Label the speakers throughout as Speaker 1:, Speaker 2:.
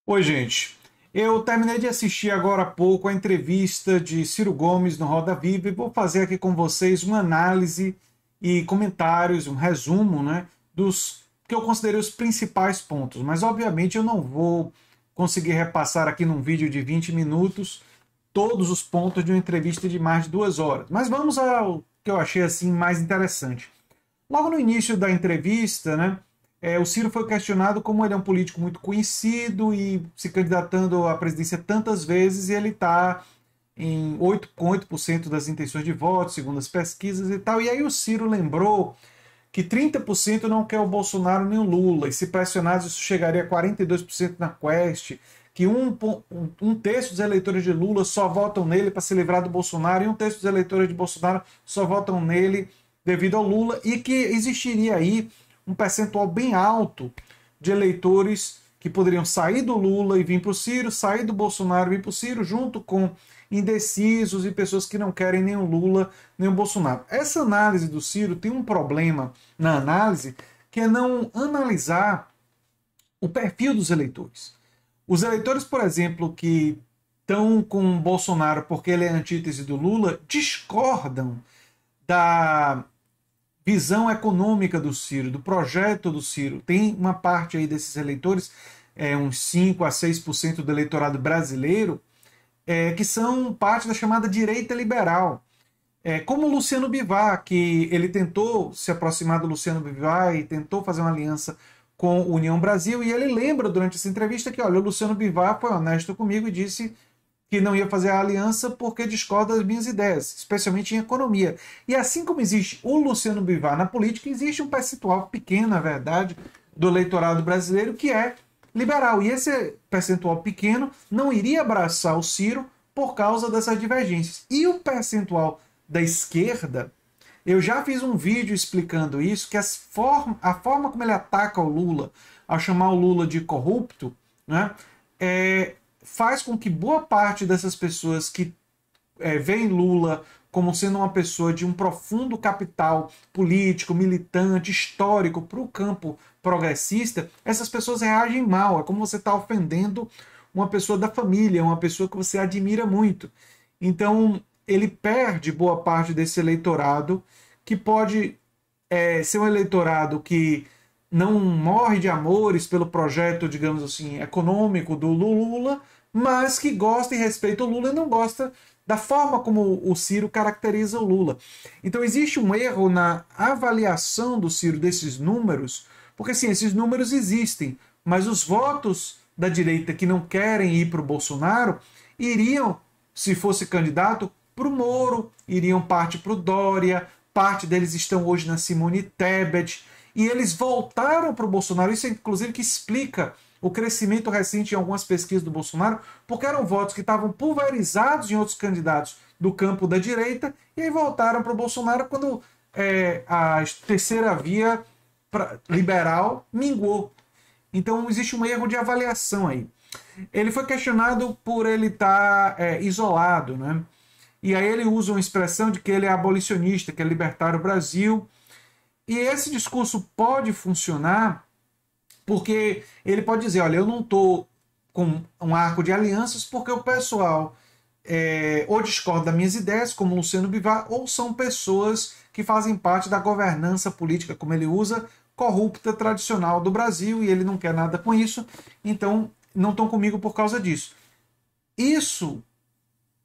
Speaker 1: Oi, gente. Eu terminei de assistir agora há pouco a entrevista de Ciro Gomes no Roda Viva e vou fazer aqui com vocês uma análise e comentários, um resumo, né, dos que eu considerei os principais pontos. Mas, obviamente, eu não vou conseguir repassar aqui num vídeo de 20 minutos todos os pontos de uma entrevista de mais de 2 horas. Mas vamos ao que eu achei assim mais interessante. Logo no início da entrevista, né, o Ciro foi questionado como ele é um político muito conhecido e se candidatando à presidência tantas vezes e ele está com 8% das intenções de voto, segundo as pesquisas e tal. E aí o Ciro lembrou que 30% não quer o Bolsonaro nem o Lula, e se pressionados isso chegaria a 42% na Quest, que um terço dos eleitores de Lula só votam nele para se livrar do Bolsonaro, e um terço dos eleitores de Bolsonaro só votam nele devido ao Lula, e que existiria aí um percentual bem alto de eleitores que poderiam sair do Lula e vir para o Ciro, sair do Bolsonaro e vir para o Ciro, junto com indecisos e pessoas que não querem nem o Lula nem o Bolsonaro. Essa análise do Ciro tem um problema na análise, que é não analisar o perfil dos eleitores. Os eleitores, por exemplo, que estão com o Bolsonaro porque ele é antítese do Lula, discordam da visão econômica do Ciro, do projeto do Ciro. Tem uma parte aí desses eleitores, uns 5 a 6% do eleitorado brasileiro, que são parte da chamada direita liberal. Como o Luciano Bivar, que ele tentou se aproximar do Luciano Bivar e tentou fazer uma aliança com a União Brasil, e ele lembra durante essa entrevista que, olha, o Luciano Bivar foi honesto comigo e disse que não ia fazer a aliança porque discorda das minhas ideias, especialmente em economia. E assim como existe o Luciano Bivar na política, existe um percentual pequeno, na verdade, do eleitorado brasileiro que é liberal. E esse percentual pequeno não iria abraçar o Ciro por causa dessas divergências. E o percentual da esquerda, eu já fiz um vídeo explicando isso, que a forma como ele ataca o Lula, ao chamar o Lula de corrupto, né, faz com que boa parte dessas pessoas que veem Lula como sendo uma pessoa de um profundo capital político, militante, histórico para o campo progressista, essas pessoas reagem mal. É como você está ofendendo uma pessoa da família, uma pessoa que você admira muito. Então, ele perde boa parte desse eleitorado, que pode ser um eleitorado que não morre de amores pelo projeto, digamos assim, econômico do Lula, mas que gosta e respeita o Lula e não gosta da forma como o Ciro caracteriza o Lula. Então existe um erro na avaliação do Ciro desses números, porque sim, esses números existem, mas os votos da direita que não querem ir para o Bolsonaro iriam, se fosse candidato, para o Moro, iriam parte para o Dória, parte deles estão hoje na Simone Tebet, e eles voltaram para o Bolsonaro. Isso, inclusive, que explica o crescimento recente em algumas pesquisas do Bolsonaro, porque eram votos que estavam pulverizados em outros candidatos do campo da direita, e aí voltaram para o Bolsonaro quando a terceira via liberal minguou. Então existe um erro de avaliação aí. Ele foi questionado por ele estar isolado, né? E aí ele usa uma expressão de que ele é abolicionista, que é libertar o Brasil. E esse discurso pode funcionar porque ele pode dizer, olha, eu não estou com um arco de alianças porque o pessoal ou discorda das minhas ideias, como Luciano Bivar, ou são pessoas que fazem parte da governança política, como ele usa, corrupta tradicional do Brasil, e ele não quer nada com isso, então não estão comigo por causa disso. Isso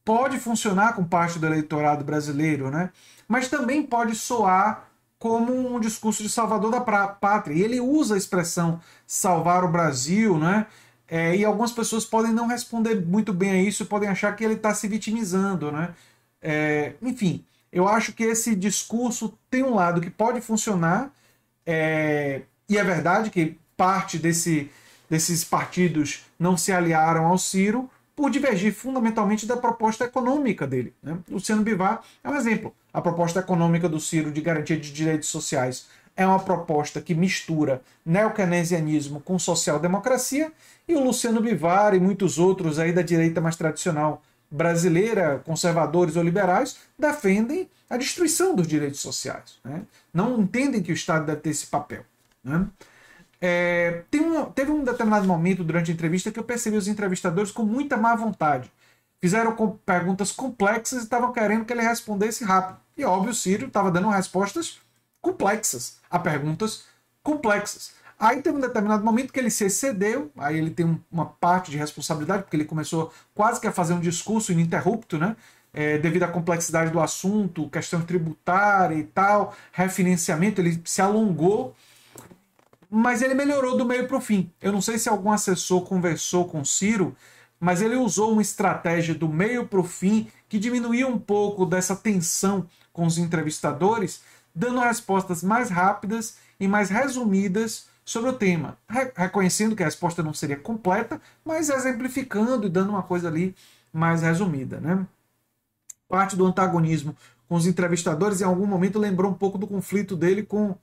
Speaker 1: pode funcionar com parte do eleitorado brasileiro, né? Mas também pode soar como um discurso de salvador da pátria. E ele usa a expressão salvar o Brasil, né? E algumas pessoas podem não responder muito bem a isso, podem achar que ele está se vitimizando, né? Enfim, eu acho que esse discurso tem um lado que pode funcionar, e é verdade que parte desses partidos não se aliaram ao Ciro por divergir fundamentalmente da proposta econômica dele, né? Luciano Bivar é um exemplo. A proposta econômica do Ciro de garantia de direitos sociais é uma proposta que mistura neokeynesianismo com social-democracia, e o Luciano Bivar e muitos outros aí da direita mais tradicional brasileira, conservadores ou liberais, defendem a destruição dos direitos sociais, né? Não entendem que o Estado deve ter esse papel, né? Teve um determinado momento durante a entrevista que eu percebi os entrevistadores com muita má vontade. Fizeram perguntas complexas e estavam querendo que ele respondesse rápido. E óbvio, o Ciro estava dando respostas complexas a perguntas complexas. Aí teve um determinado momento que ele se excedeu, aí ele tem uma parte de responsabilidade, porque ele começou quase que a fazer um discurso ininterrupto, né? Devido à complexidade do assunto, questão tributária e tal, refinanciamento, ele se alongou, mas ele melhorou do meio para o fim. Eu não sei se algum assessor conversou com o Ciro, mas ele usou uma estratégia do meio para o fim que diminuía um pouco dessa tensão com os entrevistadores, dando respostas mais rápidas e mais resumidas sobre o tema, reconhecendo que a resposta não seria completa, mas exemplificando e dando uma coisa ali mais resumida, né? Parte do antagonismo com os entrevistadores em algum momento lembrou um pouco do conflito dele com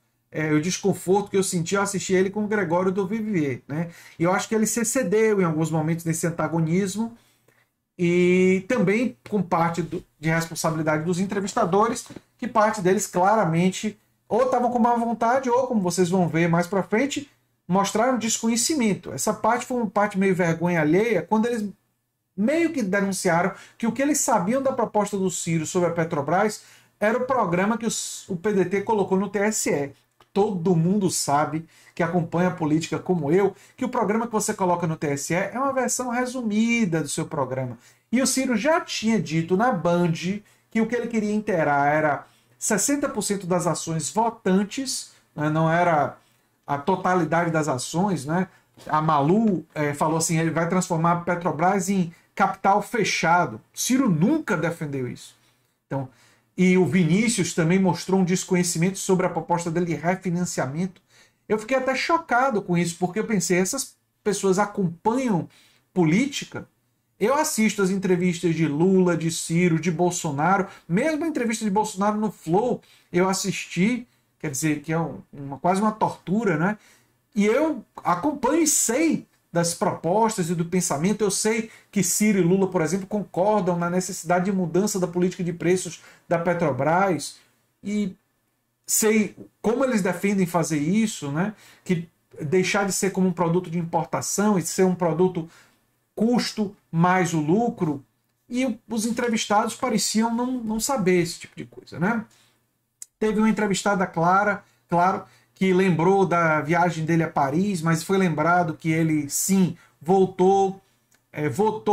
Speaker 1: o desconforto que eu senti ao assistir ele com o Gregório do Vivier, né? E eu acho que ele se excedeu em alguns momentos nesse antagonismo e também com parte de responsabilidade dos entrevistadores, que parte deles claramente ou estavam com má vontade ou, como vocês vão ver mais para frente, mostraram desconhecimento. Essa parte foi uma parte meio vergonha alheia, quando eles meio que denunciaram que o que eles sabiam da proposta do Ciro sobre a Petrobras era o programa que o PDT colocou no TSE. Todo mundo sabe, que acompanha a política como eu, que o programa que você coloca no TSE é uma versão resumida do seu programa. E o Ciro já tinha dito na Band que o que ele queria inteirar era 60% das ações votantes, né, não era a totalidade das ações, né? A Malu falou assim, ele vai transformar a Petrobras em capital fechado. Ciro nunca defendeu isso. Então, e o Vinícius também mostrou um desconhecimento sobre a proposta dele de refinanciamento. Eu fiquei até chocado com isso, porque eu pensei, essas pessoas acompanham política? Eu assisto as entrevistas de Lula, de Ciro, de Bolsonaro, mesmo a entrevista de Bolsonaro no Flow, eu assisti, quer dizer, que é quase uma tortura, né? E eu acompanho e sei das propostas e do pensamento. Eu sei que Ciro e Lula, por exemplo, concordam na necessidade de mudança da política de preços da Petrobras. E sei como eles defendem fazer isso, né? Que deixar de ser como um produto de importação e ser um produto custo mais o lucro. E os entrevistados pareciam não saber esse tipo de coisa, né? Teve uma entrevistada Clara, claro, que lembrou da viagem dele a Paris, mas foi lembrado que ele, sim, votou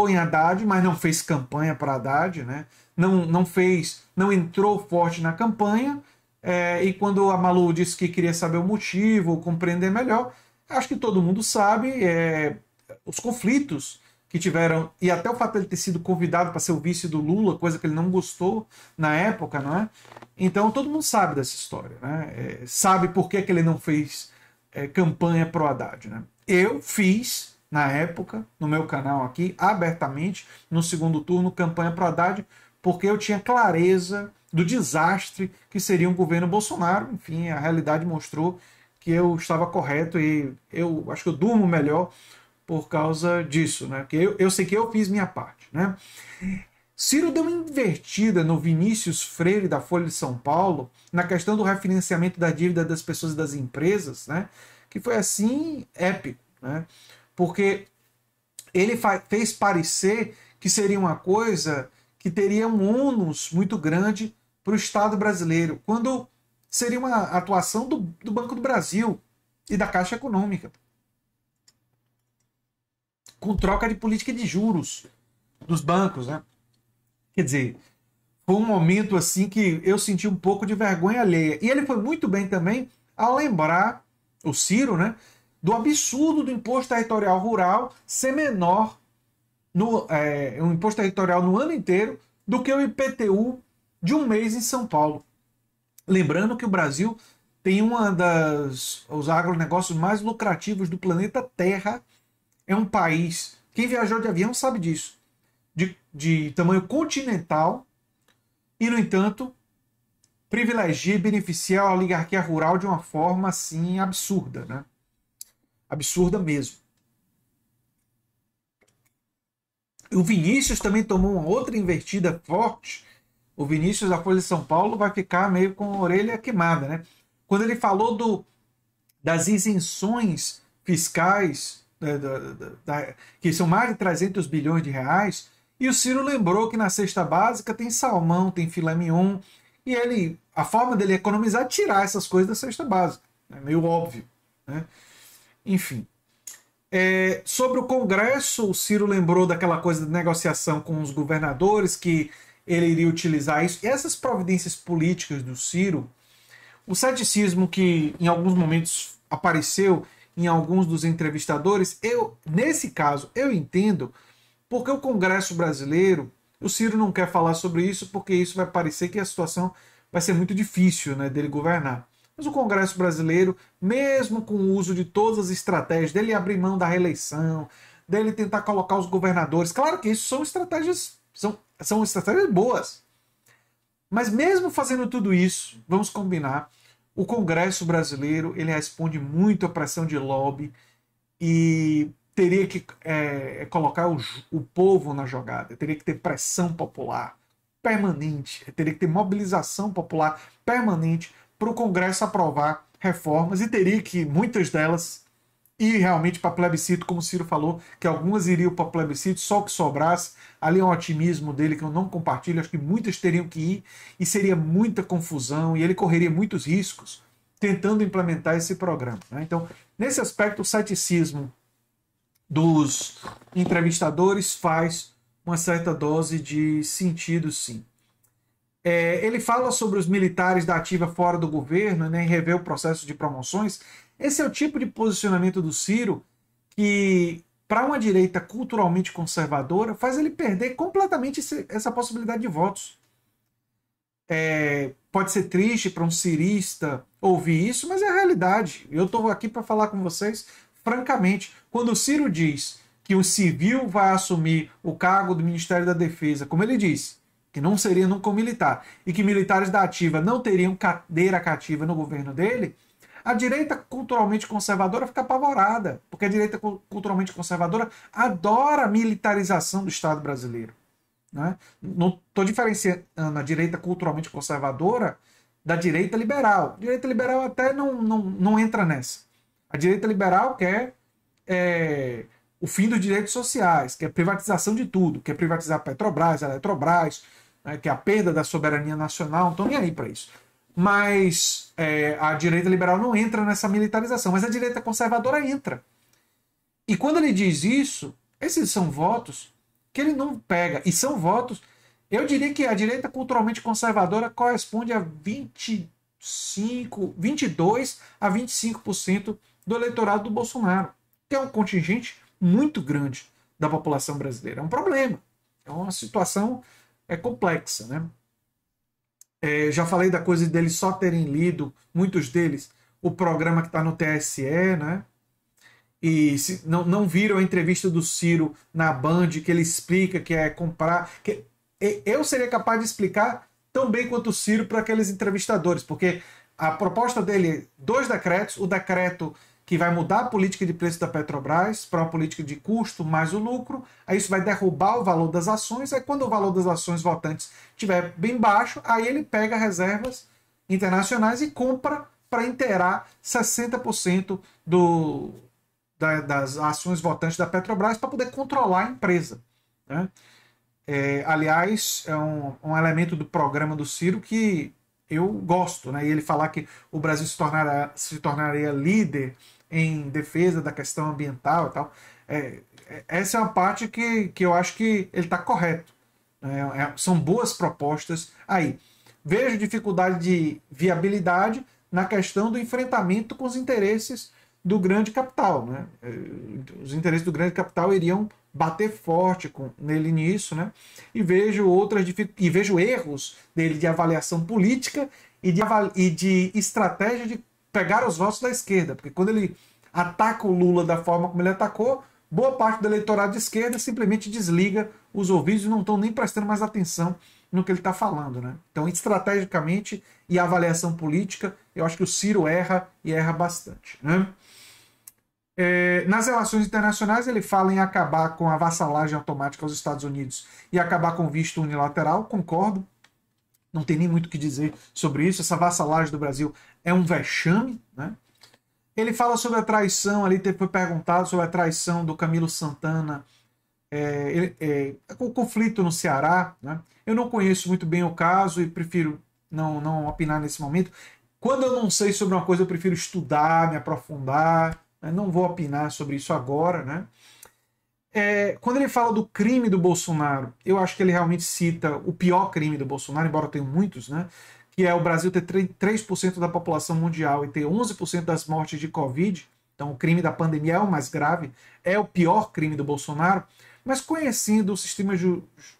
Speaker 1: em Haddad, mas não fez campanha para Haddad, né? Não entrou forte na campanha, e quando a Malu disse que queria saber o motivo, compreender melhor, acho que todo mundo sabe os conflitos que tiveram, e até o fato de ele ter sido convidado para ser o vice do Lula, coisa que ele não gostou na época, não é? Então todo mundo sabe dessa história, né? Sabe por que ele não fez campanha pro Haddad, né? Eu fiz, na época, no meu canal aqui, abertamente, no segundo turno, campanha pro Haddad, porque eu tinha clareza do desastre que seria um governo Bolsonaro. Enfim, a realidade mostrou que eu estava correto e eu acho que eu durmo melhor por causa disso, né? Porque eu sei que eu fiz minha parte, né? Ciro deu uma invertida no Vinícius Freire da Folha de São Paulo na questão do refinanciamento da dívida das pessoas e das empresas, né? Que foi assim épico, né? Porque ele fez parecer que seria uma coisa que teria um ônus muito grande para o Estado brasileiro, quando seria uma atuação do Banco do Brasil e da Caixa Econômica, com troca de política de juros dos bancos, né? Quer dizer, foi um momento assim que eu senti um pouco de vergonha alheia. E ele foi muito bem também ao lembrar, o Ciro, né, do absurdo do imposto territorial rural ser menor, um imposto territorial no ano inteiro, do que o IPTU de um mês em São Paulo. Lembrando que o Brasil tem os agronegócios mais lucrativos do planeta Terra. É um país, quem viajou de avião sabe disso, de tamanho continental, e, no entanto, privilegia e beneficia a oligarquia rural de uma forma assim absurda, né? Absurda mesmo. O Vinícius também tomou uma outra invertida forte. O Vinícius da Folha de São Paulo vai ficar meio com a orelha queimada, né? Quando ele falou das isenções fiscais, que são mais de 300 bilhões de reais, e o Ciro lembrou que na cesta básica tem salmão, tem filé mignon, e a forma dele economizar é tirar essas coisas da cesta básica. É meio óbvio, né? Enfim. Sobre o Congresso, o Ciro lembrou daquela coisa de negociação com os governadores, que ele iria utilizar isso. E essas providências políticas do Ciro, o ceticismo que em alguns momentos apareceu em alguns dos entrevistadores, nesse caso, eu entendo, porque o Congresso brasileiro, o Ciro não quer falar sobre isso, porque isso vai parecer que a situação vai ser muito difícil, né, dele governar. Mas o Congresso brasileiro, mesmo com o uso de todas as estratégias, dele abrir mão da reeleição, dele tentar colocar os governadores, claro que isso são estratégias, são estratégias boas. Mas mesmo fazendo tudo isso, vamos combinar, o Congresso brasileiro, ele responde muito à pressão de lobby e teria que colocar o povo na jogada, teria que ter pressão popular permanente, teria que ter mobilização popular permanente para o Congresso aprovar reformas, e teria que, muitas delas, ir realmente para plebiscito, como o Ciro falou, que algumas iriam para plebiscito, só o que sobrasse. Ali é um otimismo dele que eu não compartilho, acho que muitas teriam que ir, e seria muita confusão, e ele correria muitos riscos tentando implementar esse programa, né? Então, nesse aspecto, o ceticismo dos entrevistadores faz uma certa dose de sentido, sim. Ele fala sobre os militares da ativa fora do governo, né, e rever o processo de promoções. Esse é o tipo de posicionamento do Ciro que, para uma direita culturalmente conservadora, faz ele perder completamente essa possibilidade de votos. Pode ser triste para um cirista ouvir isso, mas é a realidade. Eu estou aqui para falar com vocês francamente. Quando o Ciro diz que o civil vai assumir o cargo do Ministério da Defesa, como ele disse, que não seria nunca um militar, e que militares da ativa não teriam cadeira cativa no governo dele, a direita culturalmente conservadora fica apavorada, porque a direita culturalmente conservadora adora a militarização do Estado brasileiro, né? Não estou diferenciando a direita culturalmente conservadora da direita liberal. A direita liberal até não entra nessa. A direita liberal quer o fim dos direitos sociais, quer privatização de tudo, quer privatizar a Petrobras, a Eletrobras, que é a perda da soberania nacional, não estão nem aí para isso. Mas a direita liberal não entra nessa militarização, mas a direita conservadora entra. E quando ele diz isso, esses são votos que ele não pega, e são votos, eu diria que a direita culturalmente conservadora corresponde a 22 a 25% do eleitorado do Bolsonaro, que é um contingente muito grande da população brasileira. É um problema, é uma situação complexa, né? Já falei da coisa deles só terem lido, muitos deles, o programa que está no TSE, né? E não viram a entrevista do Ciro na Band, que ele explica que é comprar. Eu seria capaz de explicar tão bem quanto o Ciro para aqueles entrevistadores, porque a proposta dele, 2 decretos, o decreto que vai mudar a política de preço da Petrobras para uma política de custo mais o lucro, aí isso vai derrubar o valor das ações, aí quando o valor das ações votantes estiver bem baixo, aí ele pega reservas internacionais e compra para inteirar 60% das ações votantes da Petrobras para poder controlar a empresa, né? Aliás, é um elemento do programa do Ciro que eu gosto, né? E ele falar que o Brasil se tornaria líder em defesa da questão ambiental e tal. Essa é uma parte que eu acho que ele está correto. São boas propostas aí. Vejo dificuldade de viabilidade na questão do enfrentamento com os interesses do grande capital, né? Os interesses do grande capital iriam bater forte nele nisso, né? E vejo erros dele de avaliação política e de estratégia de pegar os votos da esquerda, porque quando ele ataca o Lula da forma como ele atacou, boa parte do eleitorado de esquerda simplesmente desliga os ouvidos e não estão nem prestando mais atenção no que ele está falando, né? Então, estrategicamente e avaliação política, eu acho que o Ciro erra e erra bastante, né? Nas relações internacionais, ele fala em acabar com a vassalagem automática aos Estados Unidos e acabar com o visto unilateral. Concordo, não tem nem muito o que dizer sobre isso. Essa vassalagem do Brasil é um vexame, né? Ele fala sobre a traição, ali foi perguntado sobre a traição do Camilo Santana, o conflito no Ceará, né? Eu não conheço muito bem o caso e prefiro não opinar nesse momento. Quando eu não sei sobre uma coisa, eu prefiro estudar, me aprofundar, né? Não vou opinar sobre isso agora, né? Quando ele fala do crime do Bolsonaro, eu acho que ele realmente cita o pior crime do Bolsonaro, embora tenha muitos, né? Que é o Brasil ter 3% da população mundial e ter 11% das mortes de Covid. Então, o crime da pandemia é o mais grave, é o pior crime do Bolsonaro. Mas conhecendo o sistema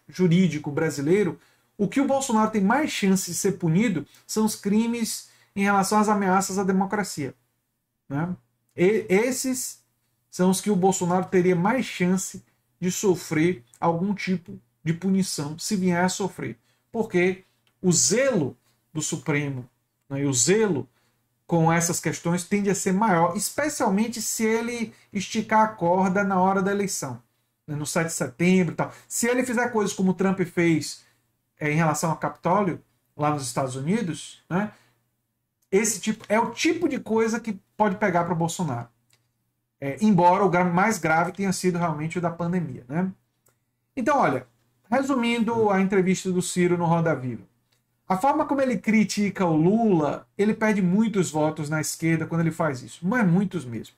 Speaker 1: jurídico brasileiro, o que o Bolsonaro tem mais chance de ser punido são os crimes em relação às ameaças à democracia, né? Esses são os que o Bolsonaro teria mais chance de sofrer algum tipo de punição, se vier a sofrer. Porque o zelo do Supremo, né, e o zelo com essas questões tende a ser maior, especialmente se ele esticar a corda na hora da eleição, né, no 7 de setembro e tal. Se ele fizer coisas como o Trump fez em relação ao Capitólio, lá nos Estados Unidos, né, esse tipo é o tipo de coisa que pode pegar para o Bolsonaro. Embora o mais grave tenha sido realmente o da pandemia, né? Então, olha, resumindo a entrevista do Ciro no Roda Viva, a forma como ele critica o Lula, ele perde muitos votos na esquerda quando ele faz isso, mas muitos mesmo.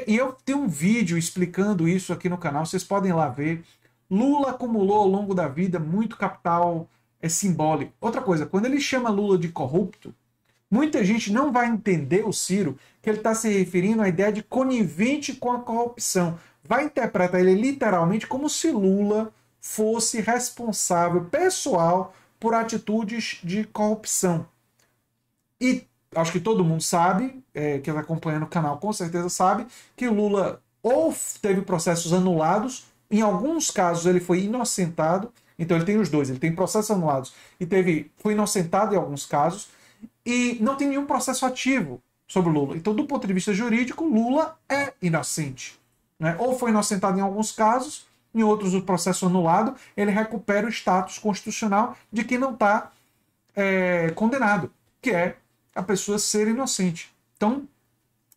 Speaker 1: E eu tenho um vídeo explicando isso aqui no canal, vocês podem ir lá ver. Lula acumulou ao longo da vida muito capital simbólico. Outra coisa, quando ele chama Lula de corrupto, muita gente não vai entender o Ciro que ele está se referindo à ideia de conivente com a corrupção. Vai interpretar ele literalmente como se Lula fosse responsável pessoal por atitudes de corrupção. E acho que todo mundo sabe, que está acompanhando o canal com certeza sabe, que Lula ou teve processos anulados, em alguns casos ele foi inocentado, então ele tem os dois, ele tem processos anulados e foi inocentado em alguns casos, e não tem nenhum processo ativo sobre Lula. Então, do ponto de vista jurídico, Lula é inocente, né? Ou foi inocentado em alguns casos, em outros o processo anulado, ele recupera o status constitucional de que não está condenado, que é a pessoa ser inocente. Então,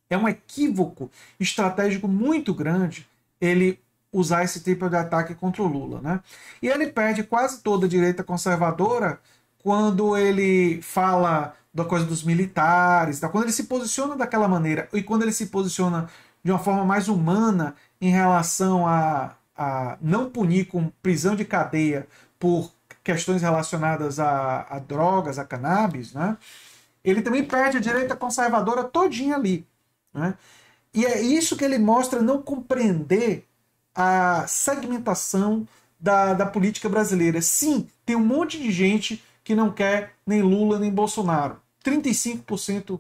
Speaker 1: é um equívoco estratégico muito grande ele usar esse tipo de ataque contra o Lula, né? E ele perde quase toda a direita conservadora quando ele fala da coisa dos militares, quando ele se posiciona daquela maneira e quando ele se posiciona de uma forma mais humana em relação a não punir com prisão de cadeia por questões relacionadas a drogas, a cannabis, né? Ele também perde a direita conservadora todinha ali, né? E é isso que ele mostra não compreender a segmentação da política brasileira. Sim, tem um monte de gente que não quer nem Lula nem Bolsonaro. 35%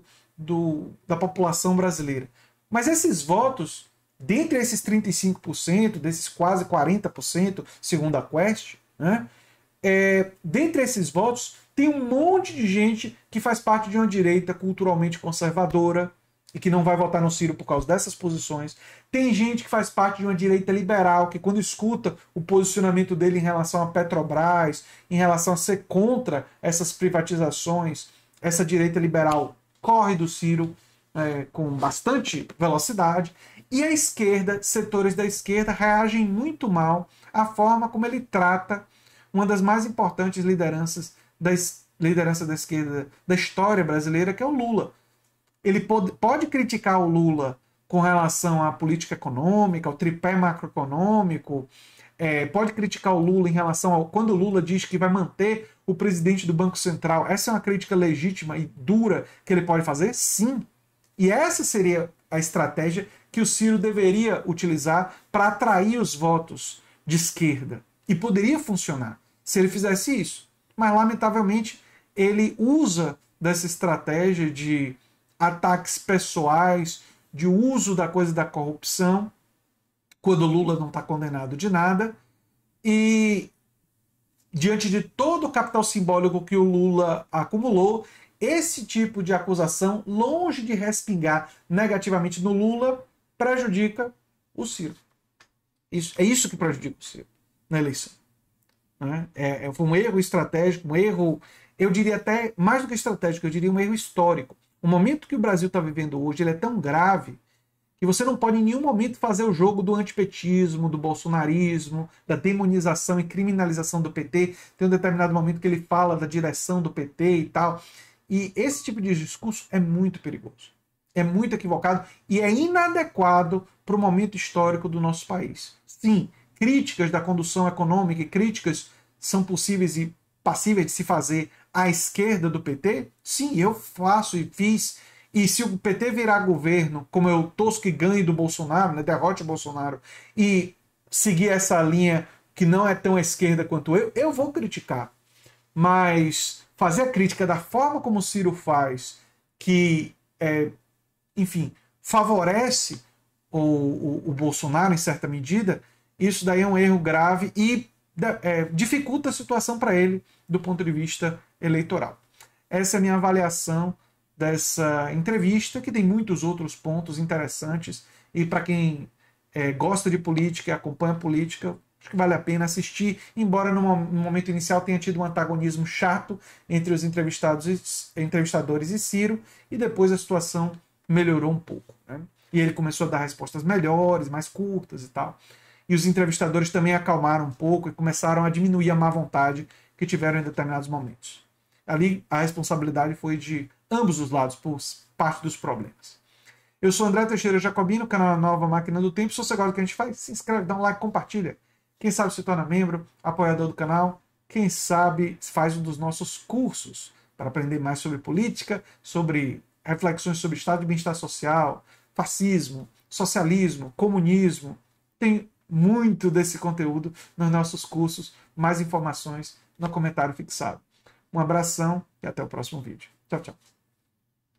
Speaker 1: da população brasileira. Mas esses votos, dentre esses 35%, desses quase 40%, segundo a Quest, né, dentre esses votos, tem um monte de gente que faz parte de uma direita culturalmente conservadora e que não vai votar no Ciro por causa dessas posições. Tem gente que faz parte de uma direita liberal, que quando escuta o posicionamento dele em relação a Petrobras, em relação a ser contra essas privatizações, essa direita liberal corre do Ciro com bastante velocidade. E a esquerda, setores da esquerda, reagem muito mal à forma como ele trata uma das mais importantes liderança da esquerda da história brasileira, que é o Lula. Ele pode criticar o Lula com relação à política econômica, ao tripé macroeconômico, pode criticar o Lula em relação ao quando o Lula diz que vai manter o presidente do Banco Central. Essa é uma crítica legítima e dura que ele pode fazer? Sim. E essa seria a estratégia que o Ciro deveria utilizar para atrair os votos de esquerda. E poderia funcionar se ele fizesse isso. Mas, lamentavelmente, ele usa dessa estratégia de ataques pessoais, de uso da coisa da corrupção, quando o Lula não está condenado de nada, e diante de todo o capital simbólico que o Lula acumulou, esse tipo de acusação, longe de respingar negativamente no Lula, prejudica o Ciro. É isso que prejudica o Ciro na eleição. Né? Foi um erro estratégico, um erro, eu diria até mais do que estratégico, eu diria um erro histórico. O momento que o Brasil está vivendo hoje, ele é tão grave que você não pode em nenhum momento fazer o jogo do antipetismo, do bolsonarismo, da demonização e criminalização do PT. Tem um determinado momento que ele fala da direção do PT e tal. E esse tipo de discurso é muito perigoso, é muito equivocado e é inadequado para o momento histórico do nosso país. Sim, críticas da condução econômica e críticas são possíveis e passíveis de se fazer à esquerda do PT? Sim, eu faço e fiz. E se o PT virar governo, como eu torço que ganhe do Bolsonaro, né, derrote o Bolsonaro, e seguir essa linha que não é tão à esquerda quanto eu vou criticar. Mas fazer a crítica da forma como o Ciro faz, que, enfim, favorece o Bolsonaro em certa medida, isso daí é um erro grave e dificulta a situação para ele do ponto de vista eleitoral. Essa é a minha avaliação dessa entrevista, que tem muitos outros pontos interessantes, e para quem gosta de política e acompanha política, acho que vale a pena assistir, embora no momento inicial tenha tido um antagonismo chato entre os entrevistadores e Ciro, e depois a situação melhorou um pouco, né? E ele começou a dar respostas melhores, mais curtas e tal. E os entrevistadores também acalmaram um pouco e começaram a diminuir a má vontade que tiveram em determinados momentos. Ali a responsabilidade foi de ambos os lados, por parte dos problemas. Eu sou André Teixeira Jacobino, canal Nova Máquina do Tempo. Se você gosta do que a gente faz, se inscreve, dá um like, compartilha. Quem sabe se torna membro, apoiador do canal. Quem sabe faz um dos nossos cursos para aprender mais sobre política, sobre reflexões sobre estado de bem-estar social, fascismo, socialismo, comunismo. Tem muito desse conteúdo nos nossos cursos. Mais informações no comentário fixado. Um abração e até o próximo vídeo. Tchau, tchau.